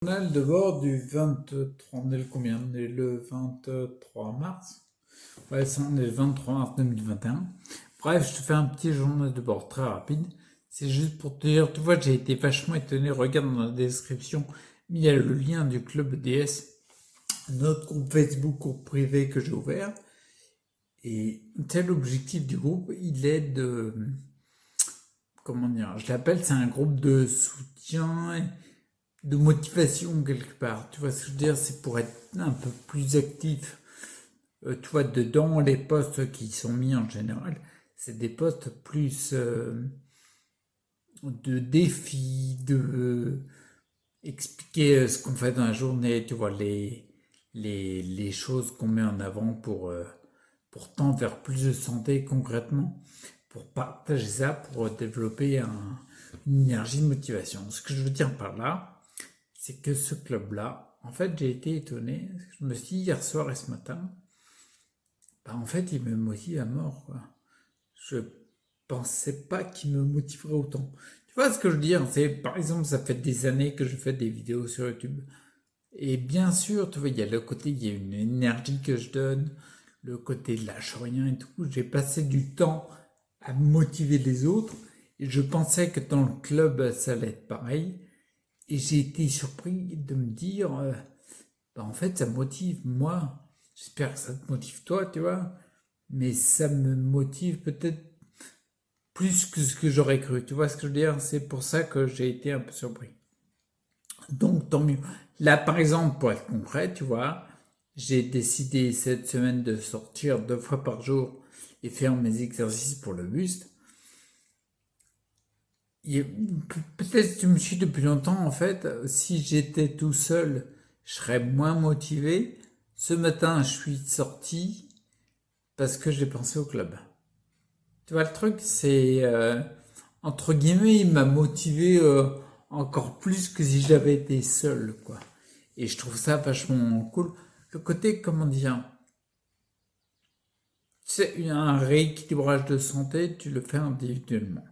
Journal de bord du 23, on est le combien? On est le 23 mars. Ouais, ça, on est le 23 mars 2021. Bref, je te fais un petit journal de bord très rapide. C'est juste pour te dire, tu vois, j'ai été vachement étonné. Regarde dans la description, il y a le lien du club DS, notre groupe Facebook, groupe privé que j'ai ouvert. Et tel objectif du groupe, il est de, comment dire, je l'appelle, c'est un groupe de soutien, de motivation quelque part. Tu vois ce que je veux dire? C'est pour être un peu plus actif. Tu vois, dedans, les postes qui sont mis en général, c'est des postes plus de défis, de expliquer ce qu'on fait dans la journée, tu vois, les choses qu'on met en avant pour tendre vers plus de santé concrètement, pour partager ça, pour développer une énergie de motivation. Ce que je veux dire par là, c'est que ce club-là, en fait, j'ai été étonné. Je me suis dit hier soir et ce matin, bah, en fait, il me motive à mort, quoi. Je pensais pas qu'il me motiverait autant. Tu vois ce que je veux dire? C'est, par exemple, ça fait des années que je fais des vidéos sur YouTube. Et bien sûr, tu vois, il y a le côté, il y a une énergie que je donne, le côté lâche rien et tout. J'ai passé du temps à motiver les autres. Et je pensais que dans le club, ça allait être pareil. Et j'ai été surpris de me dire, bah, en fait, ça me motive moi. J'espère que ça te motive toi, tu vois. Mais ça me motive peut-être plus que ce que j'aurais cru. Tu vois ce que je veux dire? C'est pour ça que j'ai été un peu surpris. Donc, tant mieux. Là, par exemple, pour être concret, tu vois, j'ai décidé cette semaine de sortir 2 fois par jour et faire mes exercices pour le buste. Peut-être que tu me suis depuis longtemps, en fait, si j'étais tout seul, je serais moins motivé. Ce matin, je suis sorti parce que j'ai pensé au club. Tu vois, le truc, c'est, entre guillemets, il m'a motivé encore plus que si j'avais été seul, quoi. Et je trouve ça vachement cool. Le côté, comment dire, c'est un rééquilibrage de santé, tu le fais individuellement.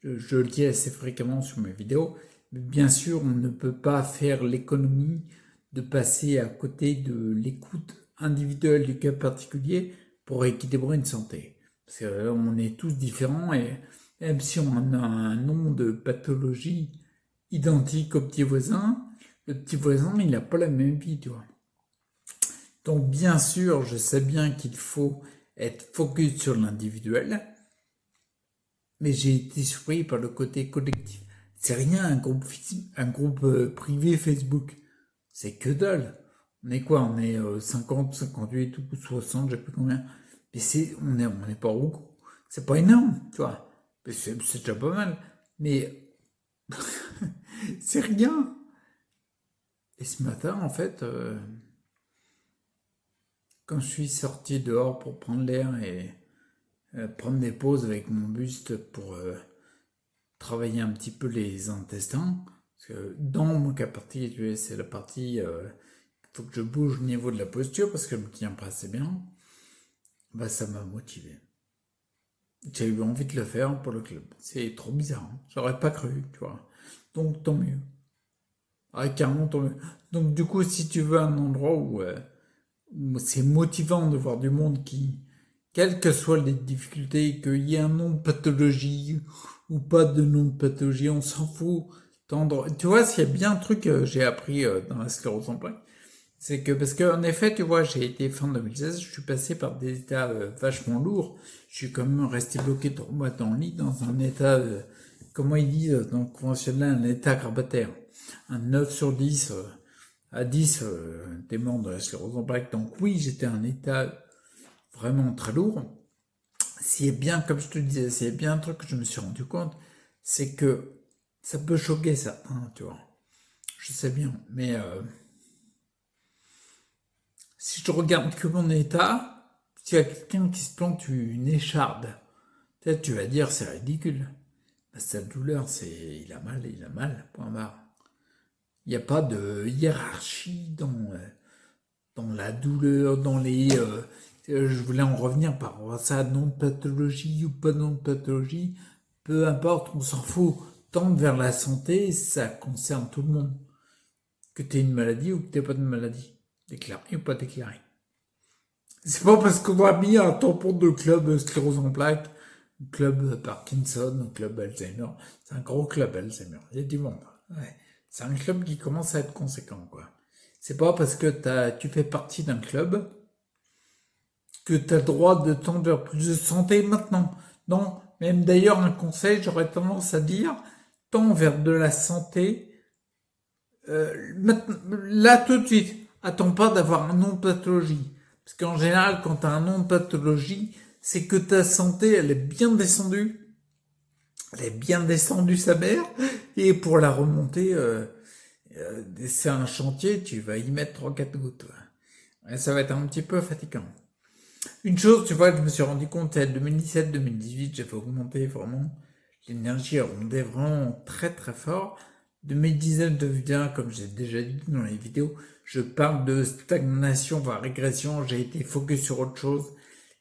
Je le dis assez fréquemment sur mes vidéos, mais bien sûr, on ne peut pas faire l'économie de passer à côté de l'écoute individuelle du cas particulier pour équilibrer une santé. Parce qu'on est tous différents et même si on a un nom de pathologie identique au le petit voisin, il n'a pas la même vie, tu vois. Donc bien sûr, je sais bien qu'il faut être focus sur l'individuel, mais j'ai été surpris par le côté collectif. C'est rien un groupe privé Facebook. C'est que dalle. On est quoi? On est 50, 58 ou 60, je sais plus combien. Mais on est pas beaucoup. C'est pas énorme, tu vois. Mais c'est déjà pas mal. Mais c'est rien. Et ce matin, en fait, quand je suis sorti dehors pour prendre l'air et prendre des pauses avec mon buste pour travailler un petit peu les intestins. Parce que dans mon cas particulier, c'est la partie, il faut que je bouge au niveau de la posture parce que je me tiens pas assez bien. Bah, ça m'a motivé. J'ai eu envie de le faire pour le club. C'est trop bizarre, hein. J'aurais pas cru, tu vois. Donc tant mieux. Ah, carrément tant mieux. Donc du coup, si tu veux un endroit où c'est motivant de voir du monde qui, quelles que soient les difficultés, qu'il y ait un nom de pathologie ou pas de nom de pathologie, on s'en fout. Tendre. Tu vois, s'il y a bien un truc que j'ai appris dans la sclérose en plaques, c'est que, parce qu'en effet, tu vois, j'ai été fin 2016, je suis passé par des états vachement lourds. Je suis quand même resté bloqué 3 mois dans le lit, dans un état, comment ils disent dans le conventionnel, un état grabataire. Un 9 sur 10 à 10 des membres de la sclérose en plaques. Donc oui, j'étais en état vraiment très lourd. S'il y a bien, comme je te disais, s'il y a bien un truc que je me suis rendu compte, c'est que ça peut choquer certains, tu vois. Je sais bien, mais si je regarde que mon état, s'il y a quelqu'un qui se plante une écharde, peut-être tu vas dire c'est ridicule. Sa douleur, c'est il a mal, point barre. Il n'y a pas de hiérarchie dans la douleur, dans les. Je voulais en revenir par rapport à ça, non de pathologie ou pas non de pathologie, peu importe, on s'en fout. Tendre vers la santé, ça concerne tout le monde. que tu aies une maladie ou que tu n'aies pas de maladie. Déclaré ou pas déclaré. C'est pas parce qu'on a mis un tampon de club sclérose en plaques, club Parkinson, club Alzheimer. C'est un gros club Alzheimer. Il y a du monde. Ouais. C'est un club qui commence à être conséquent, quoi. C'est pas parce que tu fais partie d'un club que tu as le droit de tendre vers plus de santé maintenant. Non, même d'ailleurs, un conseil, j'aurais tendance à dire, tends vers de la santé, là tout de suite. Attends pas d'avoir un nom de pathologie. Parce qu'en général, quand tu as un nom de pathologie, c'est que ta santé, elle est bien descendue. Elle est bien descendue, sa mère. Et pour la remonter, c'est un chantier, tu vas y mettre 3-4 gouttes. Et ça va être un petit peu fatigant. Une chose, tu vois, je me suis rendu compte, c'est 2017-2018, j'avais augmenté vraiment l'énergie, elle remontait vraiment très très fort. 2019-2021, comme j'ai déjà dit dans les vidéos, je parle de stagnation, voire régression, j'ai été focus sur autre chose.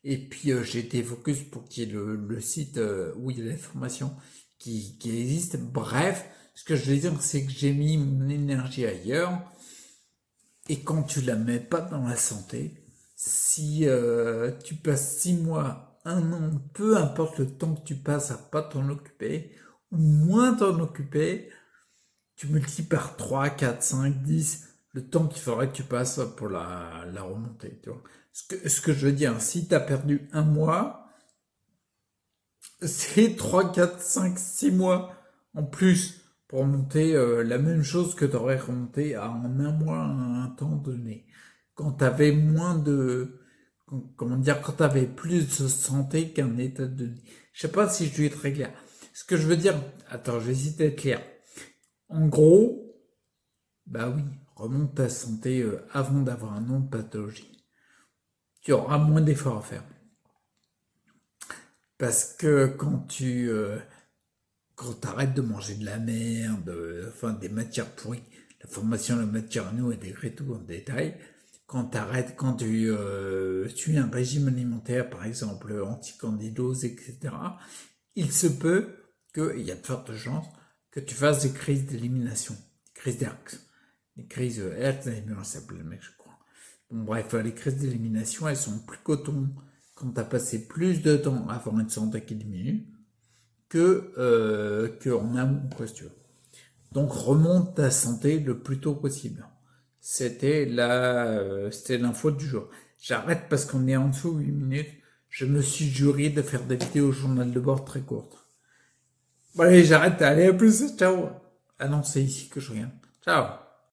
Et puis j'ai été focus pour qu'il y ait le site où il y a l'information qui existe. Bref, ce que je veux dire, c'est que j'ai mis mon énergie ailleurs. Et quand tu la mets pas dans la santé, si tu passes 6 mois, 1 an, peu importe le temps que tu passes à pas t'en occuper, ou moins t'en occuper, tu multiplies par 3, 4, 5, 10, le temps qu'il faudrait que tu passes pour la remonter. Tu vois. Ce que je veux dire, si tu as perdu 1 mois, c'est 3, 4, 5, 6 mois en plus pour remonter la même chose que tu aurais remonté en 1 mois à un temps donné. Quand tu avais moins de... Comment dire, quand tu avais plus de santé qu'un état de... Je sais pas si je vais être très clair. Ce que je veux dire... Attends, je vais essayer d'être clair. En gros, bah oui, remonte ta santé avant d'avoir un nom de pathologie. Tu auras moins d'efforts à faire. Parce que quand t'arrêtes de manger de la merde, enfin des matières pourries, la formation de la matière nous est décrit tout en détail. Quand tu suis un régime alimentaire, par exemple anti-candidose, etc., il se peut qu'il y a de fortes chances que tu fasses des crises d'élimination, des crises d'Herx, des crises Alzheimer, ça s'appelle le mec, je crois. Bon, bref, les crises d'élimination, elles sont plus coton quand tu as passé plus de temps à avoir une santé qui diminue que en amont, quoi, si tu veux. Donc remonte ta santé le plus tôt possible. C'était l'info du jour. J'arrête parce qu'on est en dessous 8 minutes. Je me suis juré de faire des vidéos journal de bord très courtes. Bon allez, j'arrête. Allez, à plus. Ciao. Ah non, c'est ici que je reviens. Ciao.